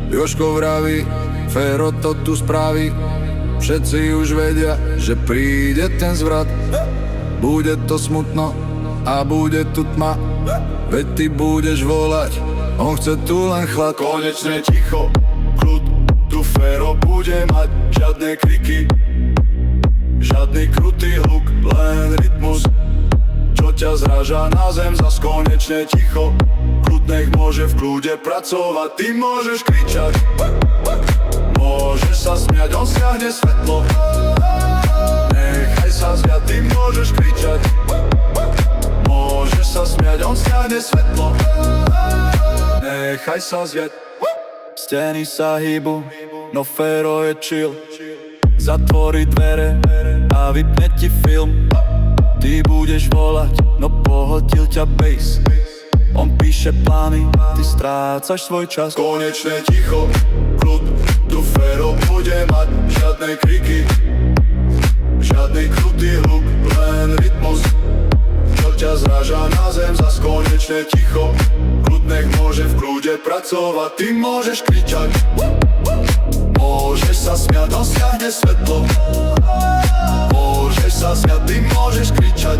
Jožko vraví, Fero to tu spraví. Všetci už vedia, že príde ten zvrat. Bude to smutno a bude tu tma. Veď ty budeš volať, on chce tu len chlad. Konečne ticho, kľud, tu Fero bude mať. Žiadne kriky, žiadny krutý hluk, len rytmus, čo ťa zráža na zem. Zas konečne ticho, kľud nech môže v kľude pracovať. Ty môžeš kričať, môžeš sa smiať, on siahne svetlo. Nechaj sa zviať, ty môžeš kričať, môžeš sa smiať, on siahne svetlo. Nechaj sa zviať. Steny sa hýbu, no Fero je chill. Zatvorí dvere a vypne ti film. Ty budeš volať, no pohltil ťa bass. On píše plány, ty strácaš svoj čas. Konečne ticho, kľud, tu Fero bude mať. Žiadne kriky, žiadny krutý hluk, len rytmus, čo ťa zráža na zem. Zas konečne ticho, kľud nech môže v kľude pracovať. Ty môžeš kričať, môžeš sa smiať, on siahne svetlo. Môžeš sa smiať, ty môžeš kričať,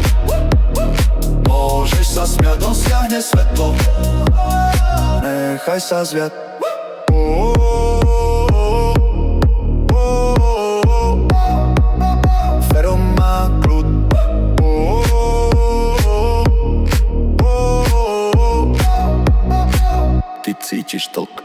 môžeš sa smiať, on siahne svetlo. Nechaj sa zviať. Fero má kľud. Ty cítiš toľko